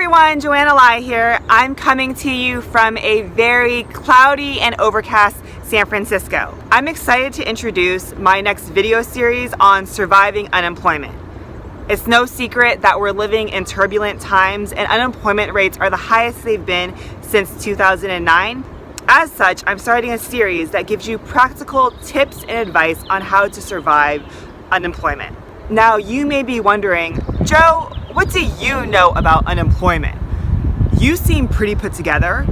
everyone, Joanna here. I'm coming to you from a very cloudy and overcast San Francisco. I'm excited to introduce my next video series on surviving unemployment. It's no secret that we're living in turbulent times and unemployment rates are the highest they've been since 2009. As such, I'm starting a series that gives you practical tips and advice on how to survive unemployment. Now, you may be wondering, Joe, what do you know about unemployment? You seem pretty put together.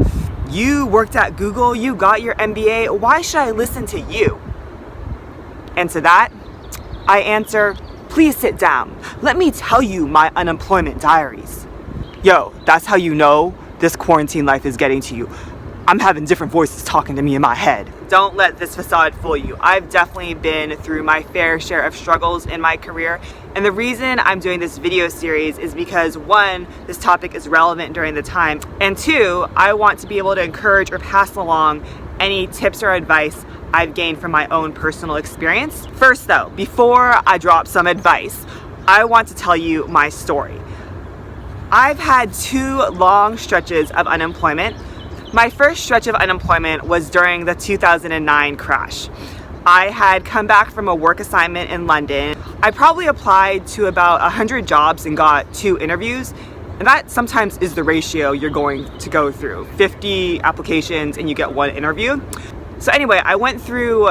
You worked at Google, you got your MBA. Why should I listen to you? And to that, I answer, please sit down. Let me tell you my unemployment diaries. Yo, that's how you know this quarantine life is getting to you. I'm having different voices talking to me in my head. Don't let this facade fool you. I've definitely been through my fair share of struggles in my career. And the reason I'm doing this video series is because one, this topic is relevant during the time. And two, I want to be able to encourage or pass along any tips or advice I've gained from my own personal experience. First though, before I drop some advice, I want to tell you my story. I've had 2 long stretches of unemployment. My first stretch of unemployment was during the 2009 crash. I had come back from a work assignment in London. I probably applied to about 100 jobs and got 2 interviews. And that sometimes is the ratio you're going to go through. 50 applications and you get 1 interview. So anyway, I went through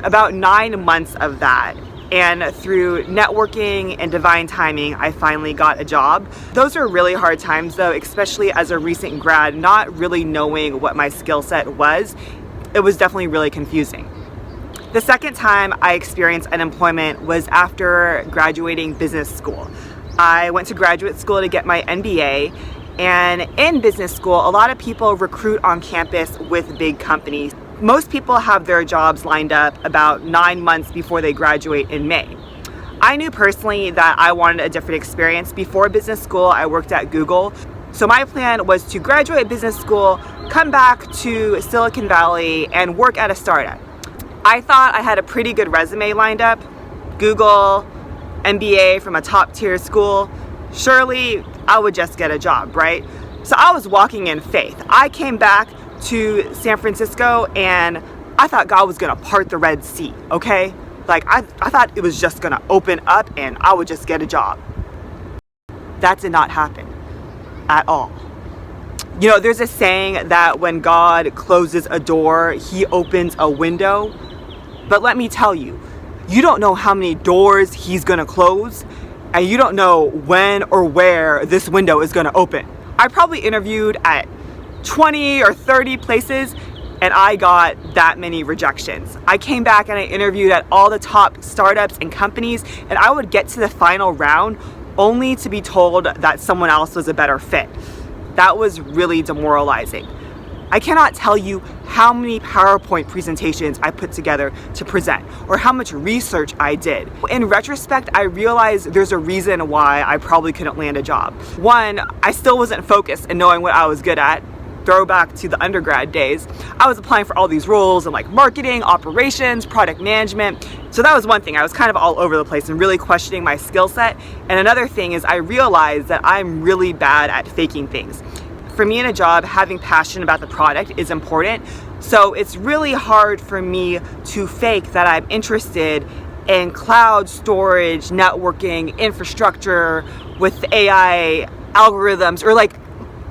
about 9 months of that. And through networking and divine timing, I finally got a job. Those are really hard times though, especially as a recent grad, not really knowing what my skill set was. It was definitely really confusing. The second time I experienced unemployment was after graduating business school. I went to graduate school to get my MBA, and in business school, a lot of people recruit on campus with big companies. Most people have their jobs lined up about 9 months before they graduate in May. I knew personally that I wanted a different experience. Before business school, I worked at Google. So my plan was to graduate business school, come back to Silicon Valley, and work at a startup. I thought I had a pretty good resume lined up. Google, MBA from a top tier school. Surely I would just get a job, right? So I was walking in faith. I came back to San Francisco and I thought God was gonna part the Red Sea, okay? Like I thought it was just gonna open up and I would just get a job. That did not happen at all. You know, there's a saying that when God closes a door, he opens a window. But let me tell you, you don't know how many doors he's gonna close, and you don't know when or where this window is gonna open. I probably interviewed at 20 or 30 places and I got that many rejections. I came back and I interviewed at all the top startups and companies, and I would get to the final round only to be told that someone else was a better fit. That was really demoralizing. I cannot tell you how many PowerPoint presentations I put together to present or how much research I did. In retrospect, I realized there's a reason why I probably couldn't land a job. One, I still wasn't focused in knowing what I was good at. Throwback to the undergrad days, I was applying for all these roles in like marketing, operations, product management. So that was one thing. I was kind of all over the place and really questioning my skill set. And another thing is I realized that I'm really bad at faking things. For me in a job, having passion about the product is important. So it's really hard for me to fake that I'm interested in cloud storage, networking, infrastructure with AI algorithms, or like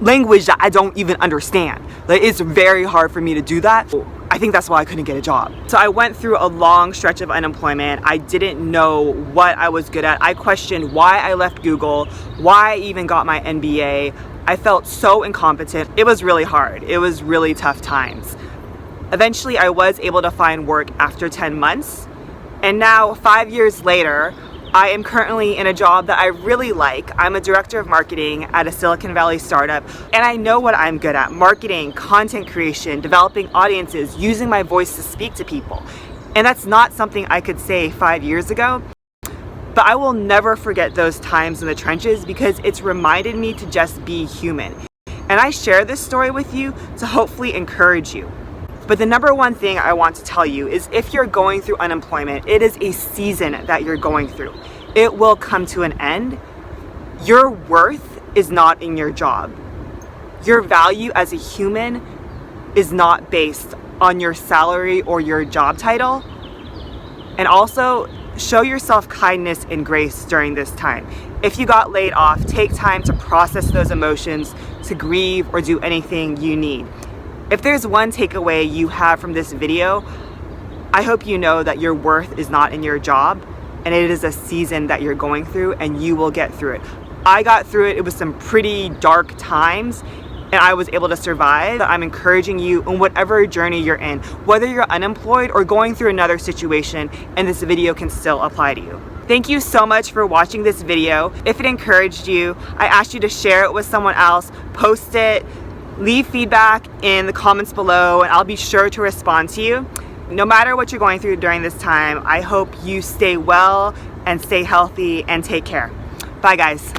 language that I don't even understand. Like, it's very hard for me to do that. I think that's why I couldn't get a job. So I went through a long stretch of unemployment. I didn't know what I was good at. I questioned why I left Google, why I even got my MBA. I felt so incompetent. It was really hard. It was really tough times. Eventually, I was able to find work after 10 months. And now, 5 years later, I am currently in a job that I really like. I'm a director of marketing at a Silicon Valley startup, and I know what I'm good at: marketing, content creation, developing audiences, using my voice to speak to people. And that's not something I could say 5 years ago. But I will never forget those times in the trenches because it's reminded me to just be human. And I share this story with you to hopefully encourage you. But the number one thing I want to tell you is if you're going through unemployment, it is a season that you're going through. It will come to an end. Your worth is not in your job. Your value as a human is not based on your salary or your job title. And also, show yourself kindness and grace during this time. If you got laid off, take time to process those emotions, to grieve, or do anything you need. If there's one takeaway you have from this video, I hope you know that your worth is not in your job, and it is a season that you're going through, and you will get through it. I got through it. It was some pretty dark times, and I was able to survive. I'm encouraging you in whatever journey you're in, whether you're unemployed or going through another situation, and this video can still apply to you. Thank you so much for watching this video. If it encouraged you, I ask you to share it with someone else, post it, leave feedback in the comments below, and I'll be sure to respond to you. No matter what you're going through during this time, I hope you stay well and stay healthy and take care. Bye guys.